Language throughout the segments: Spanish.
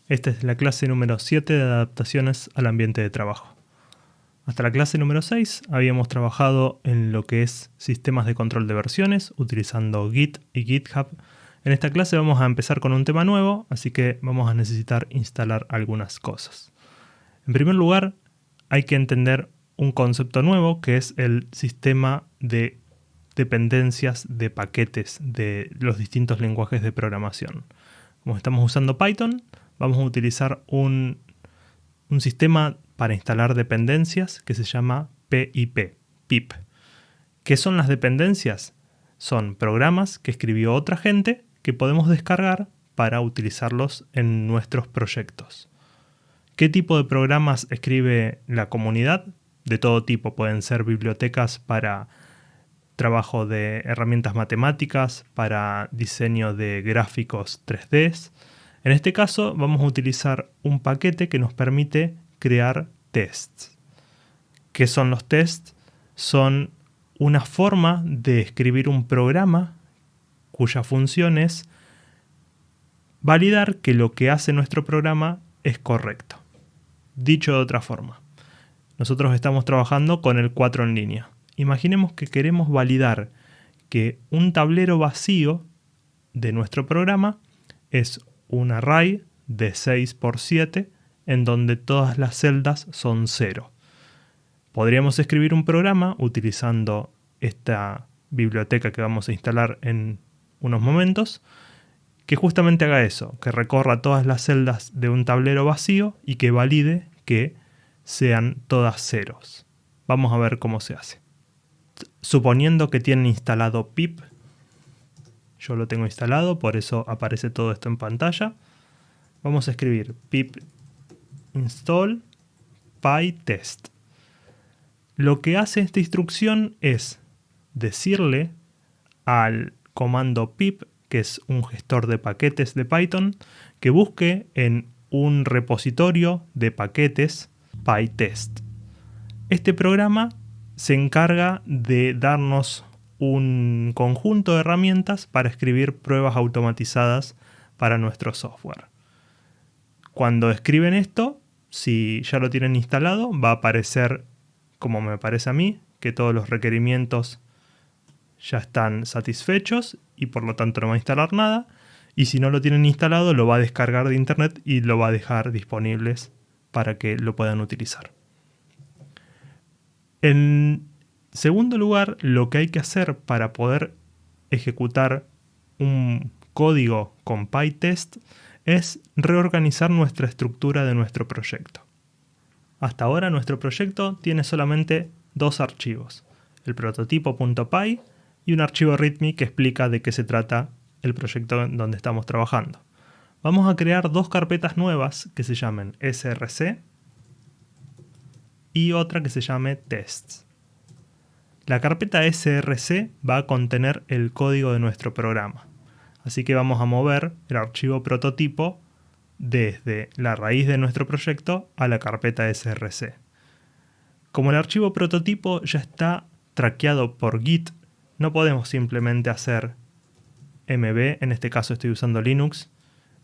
Esta es la clase número 7 de adaptaciones al ambiente de trabajo. Hasta la clase número 6 habíamos trabajado en lo que es sistemas de control de versiones utilizando Git y GitHub. En esta clase vamos a empezar con un tema nuevo, así que vamos a necesitar instalar algunas cosas. En primer lugar, hay que entender un concepto nuevo que es el sistema de dependencias de paquetes de los distintos lenguajes de programación. Como estamos usando Python, vamos a utilizar un sistema para instalar dependencias que se llama PIP. ¿Qué son las dependencias? Son programas que escribió otra gente que podemos descargar para utilizarlos en nuestros proyectos. ¿Qué tipo de programas escribe la comunidad? De todo tipo. Pueden ser bibliotecas para trabajo de herramientas matemáticas, para diseño de gráficos 3D. En este caso vamos a utilizar un paquete que nos permite crear tests. ¿Qué son los tests? Son una forma de escribir un programa cuya función es validar que lo que hace nuestro programa es correcto. Dicho de otra forma, nosotros estamos trabajando con el 4 en línea. Imaginemos que queremos validar que un tablero vacío de nuestro programa es un array de 6x7 en donde todas las celdas son 0. Podríamos escribir un programa utilizando esta biblioteca que vamos a instalar en unos momentos que justamente haga eso, que recorra todas las celdas de un tablero vacío y que valide que sean todas ceros. Vamos a ver cómo se hace. Suponiendo que tienen instalado pip, yo lo tengo instalado, por eso aparece todo esto en pantalla. Vamos a escribir pip install pytest. Lo que hace esta instrucción es decirle al comando pip, que es un gestor de paquetes de Python, que busque en un repositorio de paquetes pytest. Este programa se encarga de darnos un conjunto de herramientas para escribir pruebas automatizadas para nuestro software. Cuando escriben esto, si ya lo tienen instalado, va a aparecer, como me parece a mí, que todos los requerimientos ya están satisfechos y por lo tanto no va a instalar nada. Y si no lo tienen instalado, lo va a descargar de internet y lo va a dejar disponibles para que lo puedan utilizar. En segundo lugar, lo que hay que hacer para poder ejecutar un código con PyTest es reorganizar nuestra estructura de nuestro proyecto. Hasta ahora nuestro proyecto tiene solamente dos archivos, el prototipo.py y un archivo README que explica de qué se trata el proyecto en donde estamos trabajando. Vamos a crear dos carpetas nuevas que se llamen src y otra que se llame tests. La carpeta src va a contener el código de nuestro programa. Así que vamos a mover el archivo prototipo desde la raíz de nuestro proyecto a la carpeta src. Como el archivo prototipo ya está traqueado por Git, no podemos simplemente hacer mb, en este caso estoy usando Linux,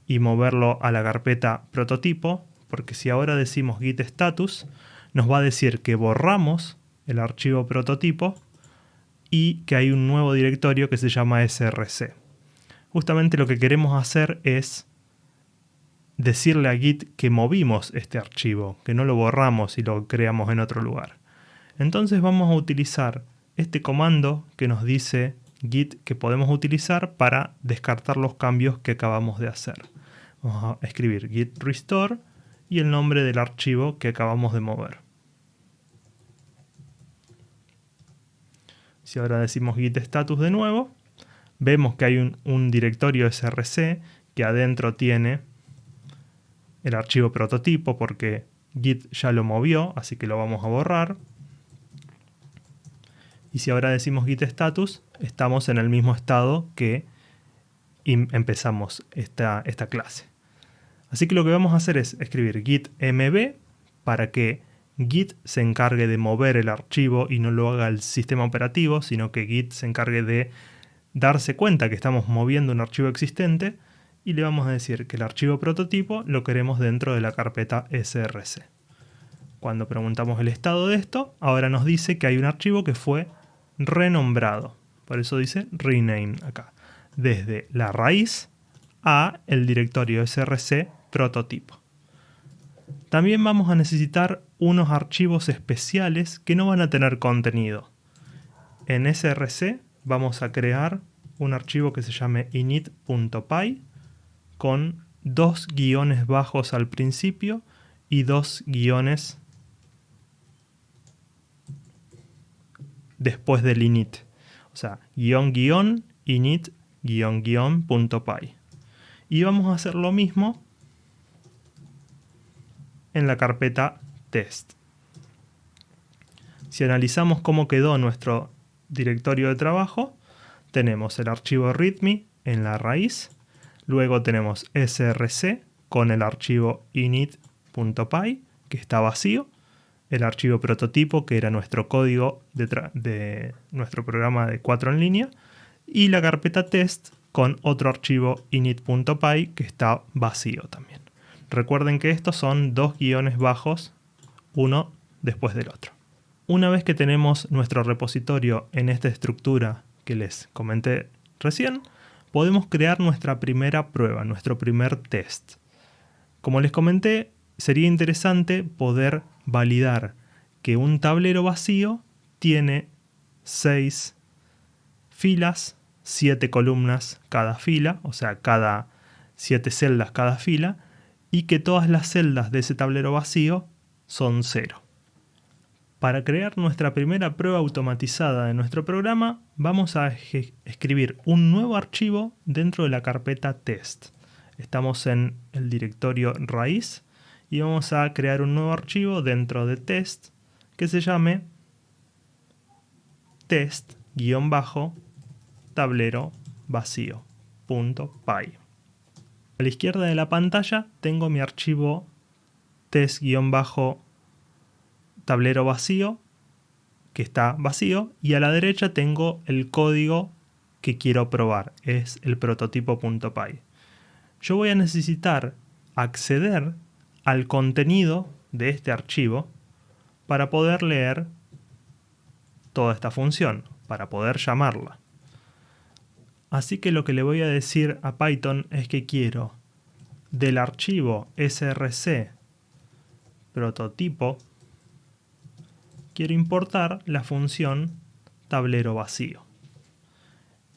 y moverlo a la carpeta prototipo, porque si ahora decimos git status, nos va a decir que borramos el archivo prototipo y que hay un nuevo directorio que se llama src. Justamente lo que queremos hacer es decirle a Git que movimos este archivo, que no lo borramos y lo creamos en otro lugar. Entonces vamos a utilizar este comando que nos dice Git que podemos utilizar para descartar los cambios que acabamos de hacer. Vamos a escribir git restore y el nombre del archivo que acabamos de mover. Si ahora decimos git status de nuevo, vemos que hay un directorio src que adentro tiene el archivo prototipo porque Git ya lo movió, así que lo vamos a borrar. Y si ahora decimos git status, estamos en el mismo estado que empezamos esta clase. Así que lo que vamos a hacer es escribir git mb para que Git se encargue de mover el archivo y no lo haga el sistema operativo, sino que Git se encargue de darse cuenta que estamos moviendo un archivo existente y le vamos a decir que el archivo prototipo lo queremos dentro de la carpeta src. Cuando preguntamos el estado de esto, ahora nos dice que hay un archivo que fue renombrado. Por eso dice rename acá. Desde la raíz a el directorio src prototipo. También vamos a necesitar unos archivos especiales que no van a tener contenido. En src vamos a crear un archivo que se llame init.py con 2 guiones bajos al principio y 2 guiones después del init. O sea, init-py. Y vamos a hacer lo mismo en la carpeta test. Si analizamos cómo quedó nuestro directorio de trabajo, tenemos el archivo readme en la raíz, luego tenemos src con el archivo init.py que está vacío, el archivo prototipo que era nuestro código de nuestro programa de 4 en línea, y la carpeta test con otro archivo init.py que está vacío también. Recuerden que estos son 2 guiones bajos, uno después del otro. Una vez que tenemos nuestro repositorio en esta estructura que les comenté recién, podemos crear nuestra primera prueba, nuestro primer test. Como les comenté, sería interesante poder validar que un tablero vacío tiene 6 filas, 7 columnas cada fila, o sea, 7 celdas cada fila, y que todas las celdas de ese tablero vacío son 0. Para crear nuestra primera prueba automatizada de nuestro programa, vamos a escribir un nuevo archivo dentro de la carpeta test. Estamos en el directorio raíz y vamos a crear un nuevo archivo dentro de test que se llame test-tablero vacío.py. A la izquierda de la pantalla tengo mi archivo test-tablero vacío que está vacío, y a la derecha tengo el código que quiero probar, es el prototipo.py. Yo voy a necesitar acceder al contenido de este archivo para poder leer toda esta función, para poder llamarla. Así que lo que le voy a decir a Python es que quiero del archivo src prototipo, quiero importar la función tablero vacío.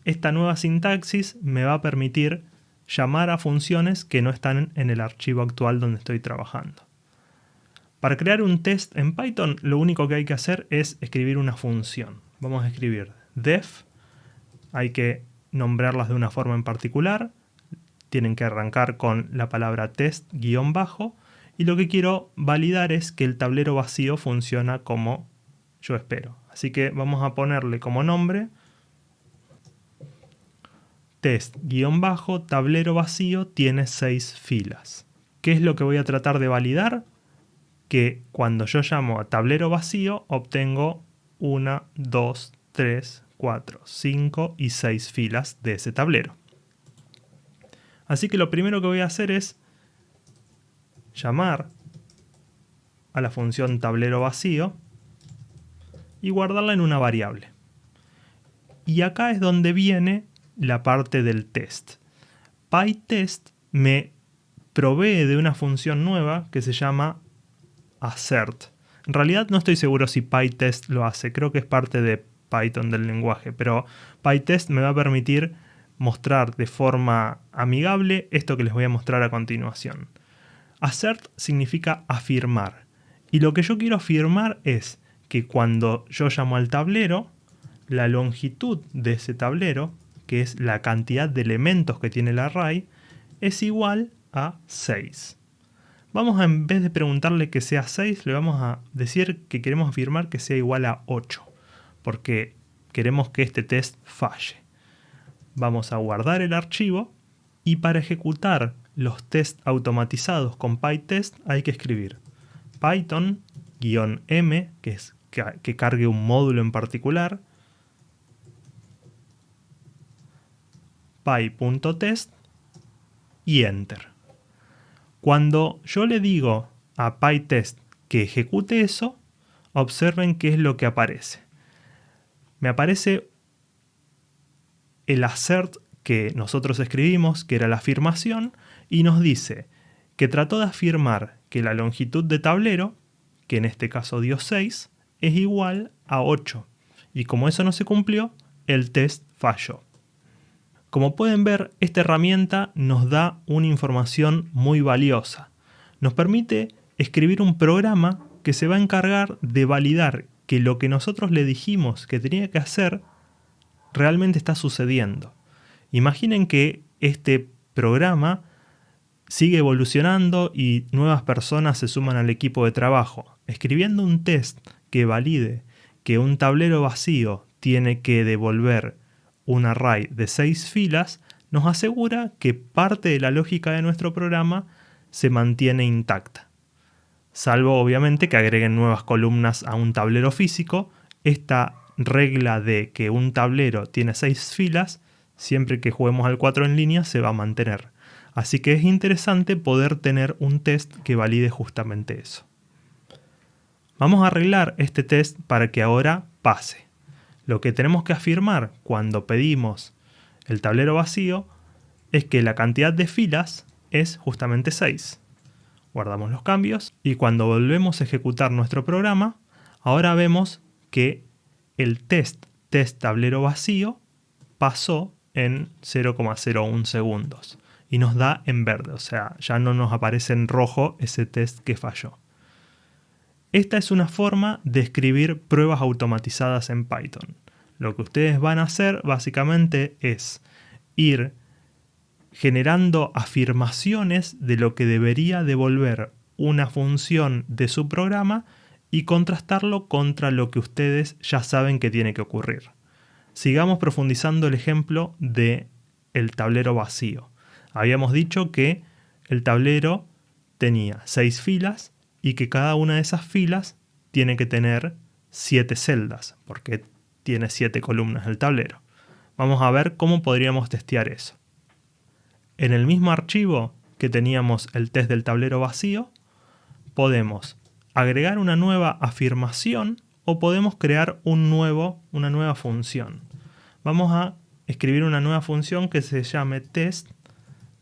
Esta nueva sintaxis me va a permitir llamar a funciones que no están en el archivo actual donde estoy trabajando. Para crear un test en Python, lo único que hay que hacer es escribir una función. Vamos a escribir def, hay que nombrarlas de una forma en particular, tienen que arrancar con la palabra test guión bajo, y lo que quiero validar es que el tablero vacío funciona como yo espero. Así que vamos a ponerle como nombre test guión bajo tablero vacío tiene 6 filas. ¿Qué es lo que voy a tratar de validar? Que cuando yo llamo a tablero vacío obtengo 1, 2, 3, 4, 5 y 6 filas de ese tablero. Así que lo primero que voy a hacer es llamar a la función tablero vacío y guardarla en una variable. Y acá es donde viene la parte del test. PyTest me provee de una función nueva que se llama assert. En realidad no estoy seguro si PyTest lo hace, creo que es parte de Python del lenguaje, pero PyTest me va a permitir mostrar de forma amigable esto que les voy a mostrar a continuación. Assert significa afirmar, y lo que yo quiero afirmar es que cuando yo llamo al tablero, la longitud de ese tablero, que es la cantidad de elementos que tiene el array, es igual a 6. Vamos a, en vez de preguntarle que sea 6, le vamos a decir que queremos afirmar que sea igual a 8, porque queremos que este test falle. Vamos a guardar el archivo, y para ejecutar los tests automatizados con PyTest hay que escribir Python-m, que es que cargue un módulo en particular, py.test, y Enter. Cuando yo le digo a PyTest que ejecute eso, observen qué es lo que aparece. Me aparece el assert que nosotros escribimos, que era la afirmación, y nos dice que trató de afirmar que la longitud de tablero, que en este caso dio 6, es igual a 8. Y como eso no se cumplió, el test falló. Como pueden ver, esta herramienta nos da una información muy valiosa. Nos permite escribir un programa que se va a encargar de validar que lo que nosotros le dijimos que tenía que hacer realmente está sucediendo. Imaginen que este programa sigue evolucionando y nuevas personas se suman al equipo de trabajo. Escribiendo un test que valide que un tablero vacío tiene que devolver un array de 6 filas, nos asegura que parte de la lógica de nuestro programa se mantiene intacta. Salvo obviamente que agreguen nuevas columnas a un tablero físico, esta regla de que un tablero tiene 6 filas, siempre que juguemos al 4 en línea se va a mantener. Así que es interesante poder tener un test que valide justamente eso. Vamos a arreglar este test para que ahora pase. Lo que tenemos que afirmar cuando pedimos el tablero vacío es que la cantidad de filas es justamente 6. Guardamos los cambios y cuando volvemos a ejecutar nuestro programa, ahora vemos que el test tablero vacío pasó en 0,01 segundos y nos da en verde, o sea, ya no nos aparece en rojo ese test que falló. Esta es una forma de escribir pruebas automatizadas en Python. Lo que ustedes van a hacer básicamente es ir generando afirmaciones de lo que debería devolver una función de su programa y contrastarlo contra lo que ustedes ya saben que tiene que ocurrir. Sigamos profundizando el ejemplo del tablero vacío. Habíamos dicho que el tablero tenía 6 filas y que cada una de esas filas tiene que tener 7 celdas, porque tiene 7 columnas el tablero. Vamos a ver cómo podríamos testear eso. En el mismo archivo que teníamos el test del tablero vacío, podemos agregar una nueva afirmación o podemos crear una nueva función. Vamos a escribir una nueva función que se llame test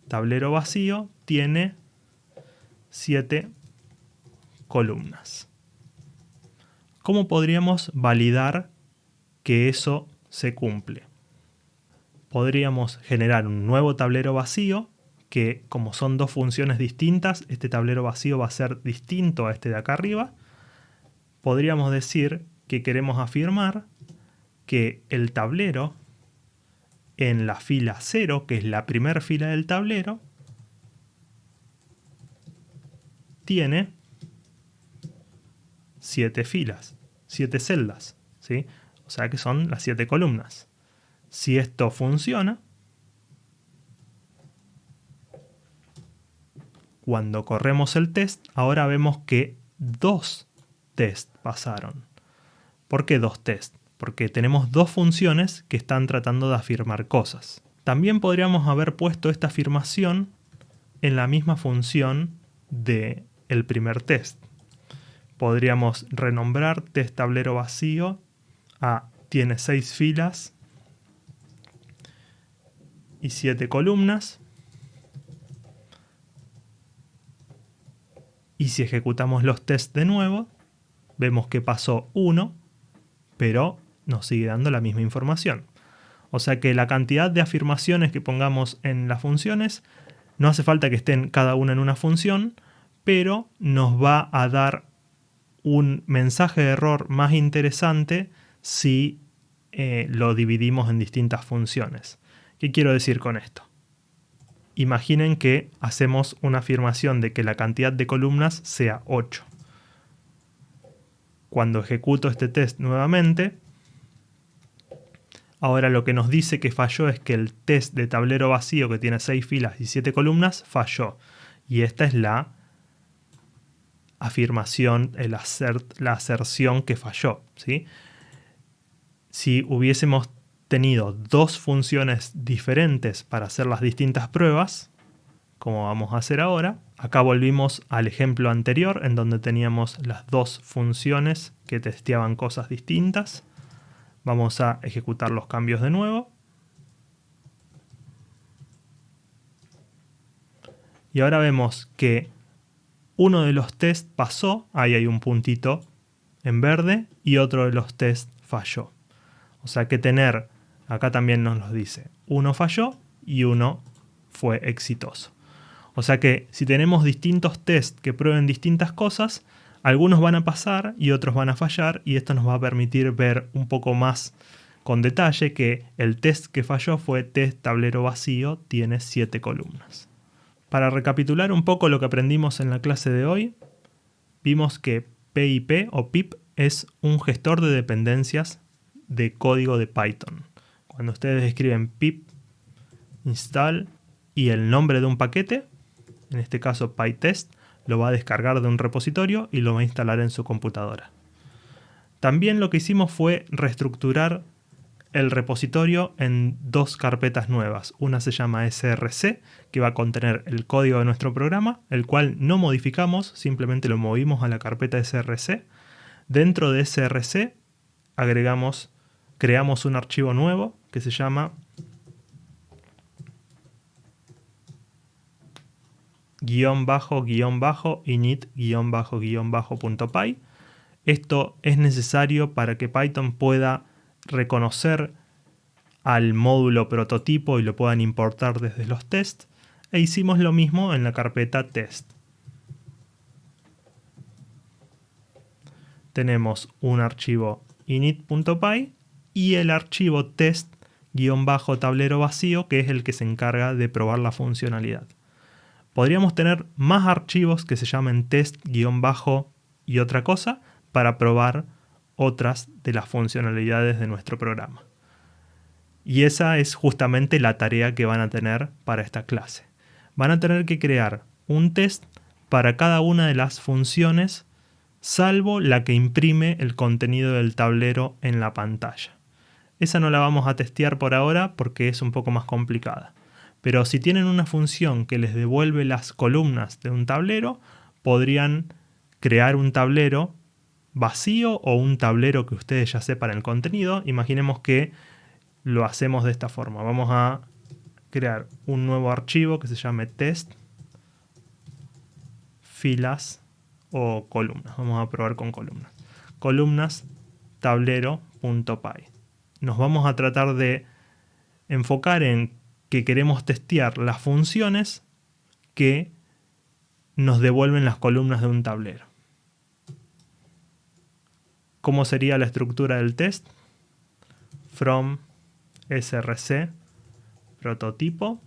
tablero vacío tiene 7 columnas. ¿Cómo podríamos validar que eso se cumple? Podríamos generar un nuevo tablero vacío que, como son dos funciones distintas, este tablero vacío va a ser distinto a este de acá arriba. Podríamos decir que queremos afirmar que el tablero en la fila 0, que es la primera fila del tablero, tiene 7 filas, 7 celdas, ¿sí? O sea que son las 7 columnas. Si esto funciona, cuando corremos el test, ahora vemos que 2 tests pasaron. ¿Por qué 2 tests? Porque tenemos 2 funciones que están tratando de afirmar cosas. También podríamos haber puesto esta afirmación en la misma función del primer test. Podríamos renombrar test tablero vacío a tiene 6 filas y 7 columnas. Y si ejecutamos los tests de nuevo, vemos que pasó 1, pero nos sigue dando la misma información. O sea que la cantidad de afirmaciones que pongamos en las funciones, no hace falta que estén cada una en una función, pero nos va a dar un mensaje de error más interesante si lo dividimos en distintas funciones. ¿Qué quiero decir con esto? Imaginen que hacemos una afirmación de que la cantidad de columnas sea 8. Cuando ejecuto este test nuevamente, ahora lo que nos dice que falló es que el test de tablero vacío que tiene 6 filas y 7 columnas falló. Y esta es la afirmación, la aserción que falló, ¿sí? Si hubiésemos tenido 2 funciones diferentes para hacer las distintas pruebas, como vamos a hacer ahora. Acá volvimos al ejemplo anterior en donde teníamos las dos funciones que testeaban cosas distintas. Vamos a ejecutar los cambios de nuevo. Y ahora vemos que uno de los tests pasó, ahí hay un puntito en verde, y otro de los tests falló. O sea que acá también nos lo dice, uno falló y uno fue exitoso. O sea que si tenemos distintos tests que prueben distintas cosas, algunos van a pasar y otros van a fallar, y esto nos va a permitir ver un poco más con detalle que el test que falló fue test tablero vacío, tiene 7 columnas. Para recapitular un poco lo que aprendimos en la clase de hoy, vimos que PIP o PIP es un gestor de dependencias de código de Python. Cuando ustedes escriben pip install y el nombre de un paquete, en este caso PyTest, lo va a descargar de un repositorio y lo va a instalar en su computadora. También lo que hicimos fue reestructurar el repositorio en dos carpetas nuevas. Una se llama src, que va a contener el código de nuestro programa, el cual no modificamos, simplemente lo movimos a la carpeta src. Dentro de src creamos un archivo nuevo que se llama --init__.py. Esto es necesario para que Python pueda reconocer al módulo prototipo y lo puedan importar desde los tests, e hicimos lo mismo en la carpeta test. Tenemos un archivo init.py y el archivo test_tablero vacío, que es el que se encarga de probar la funcionalidad. Podríamos tener más archivos que se llamen test- y otra cosa para probar otras de las funcionalidades de nuestro programa. Y esa es justamente la tarea que van a tener para esta clase. Van a tener que crear un test para cada una de las funciones, salvo la que imprime el contenido del tablero en la pantalla. Esa no la vamos a testear por ahora porque es un poco más complicada. Pero si tienen una función que les devuelve las columnas de un tablero, podrían crear un tablero vacío o un tablero que ustedes ya sepan el contenido. Imaginemos que lo hacemos de esta forma. Vamos a crear un nuevo archivo que se llame test filas o columnas. Vamos a probar con columnas. Columnas tablero.py. Nos vamos a tratar de enfocar en que queremos testear las funciones que nos devuelven las columnas de un tablero. ¿Cómo sería la estructura del test? From src prototipo.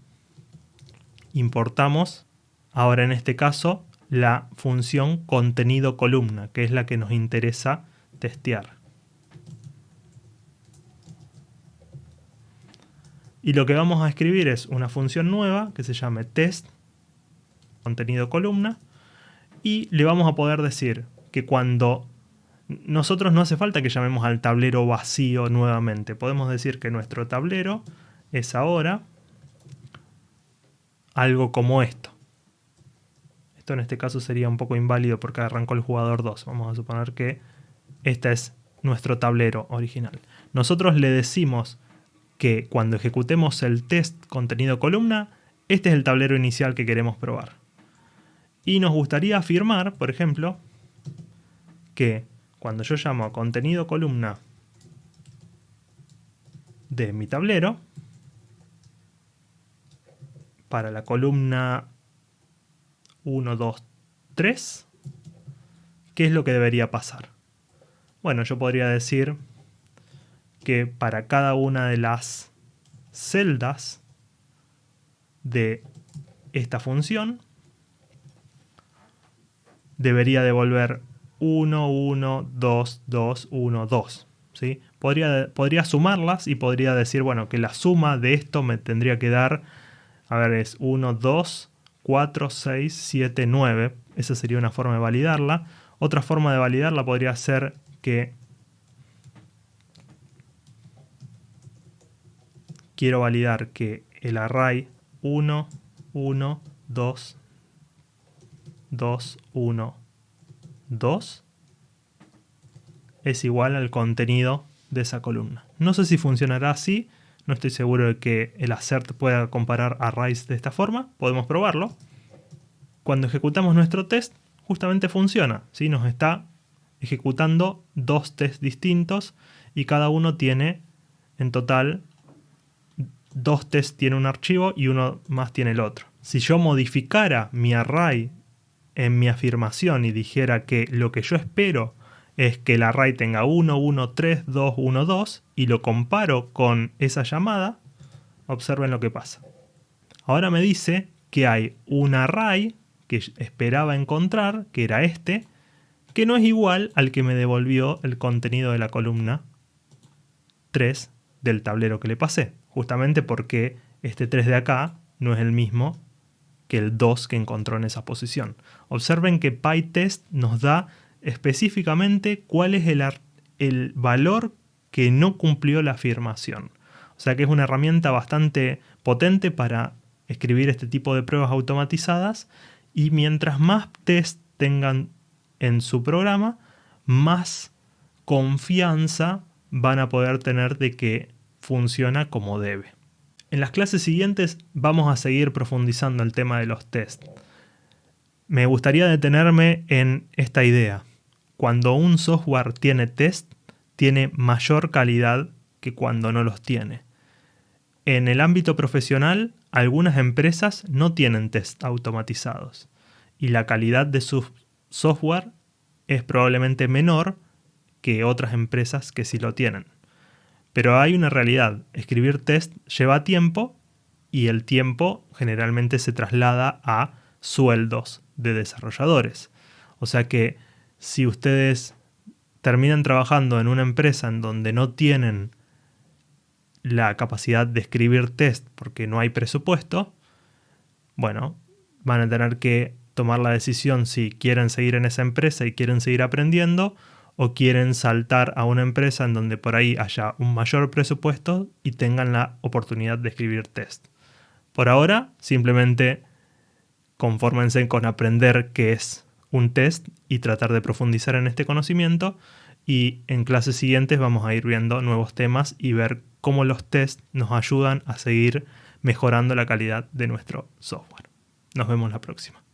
Importamos, ahora en este caso, la función contenido columna, que es la que nos interesa testear. Y lo que vamos a escribir es una función nueva que se llame test contenido columna, y le vamos a poder decir que cuando nosotros no hace falta que llamemos al tablero vacío nuevamente. Podemos decir que nuestro tablero es ahora algo como esto. Esto en este caso sería un poco inválido porque arrancó el jugador 2. Vamos a suponer que este es nuestro tablero original. Nosotros le decimos que cuando ejecutemos el test contenido columna, este es el tablero inicial que queremos probar. Y nos gustaría afirmar, por ejemplo, que cuando yo llamo a contenido columna de mi tablero, para la columna 1, 2, 3, ¿qué es lo que debería pasar? Bueno, yo podría decir que para cada una de las celdas de esta función debería devolver 1, 1, 2, 2, 1, 2. ¿Sí? Podría sumarlas y podría decir, bueno, que la suma de esto me tendría que dar, a ver, es 1, 2, 4, 6, 7, 9. Esa sería una forma de validarla. Otra forma de validarla podría ser que quiero validar que el array 1, 1, 2, 2, 1, 2 es igual al contenido de esa columna. No sé si funcionará así, no estoy seguro de que el assert pueda comparar arrays de esta forma, podemos probarlo. Cuando ejecutamos nuestro test, justamente funciona, ¿sí? Nos está ejecutando dos tests distintos y cada uno tiene, en total, dos tests tiene un archivo y uno más tiene el otro. Si yo modificara mi array en mi afirmación y dijera que lo que yo espero es que el array tenga 1, 1, 3, 2, 1, 2 y lo comparo con esa llamada, observen lo que pasa. Ahora me dice que hay un array que esperaba encontrar, que era este, que no es igual al que me devolvió el contenido de la columna 3 del tablero que le pasé. Justamente porque este 3 de acá no es el mismo que el 2 que encontró en esa posición. Observen que PyTest nos da específicamente cuál es el valor que no cumplió la afirmación. O sea que es una herramienta bastante potente para escribir este tipo de pruebas automatizadas y mientras más test tengan en su programa, más confianza van a poder tener de que funciona como debe. En las clases siguientes vamos a seguir profundizando el tema de los tests. Me gustaría detenerme en esta idea. Cuando un software tiene test, tiene mayor calidad que cuando no los tiene. En el ámbito profesional, algunas empresas no tienen test automatizados y la calidad de su software es probablemente menor que otras empresas que sí lo tienen. Pero hay una realidad, escribir test lleva tiempo y el tiempo generalmente se traslada a sueldos de desarrolladores. O sea que si ustedes terminan trabajando en una empresa en donde no tienen la capacidad de escribir test porque no hay presupuesto, bueno, van a tener que tomar la decisión si quieren seguir en esa empresa y quieren seguir aprendiendo o quieren saltar a una empresa en donde por ahí haya un mayor presupuesto y tengan la oportunidad de escribir test. Por ahora, simplemente confórmense con aprender qué es un test y tratar de profundizar en este conocimiento, y en clases siguientes vamos a ir viendo nuevos temas y ver cómo los tests nos ayudan a seguir mejorando la calidad de nuestro software. Nos vemos la próxima.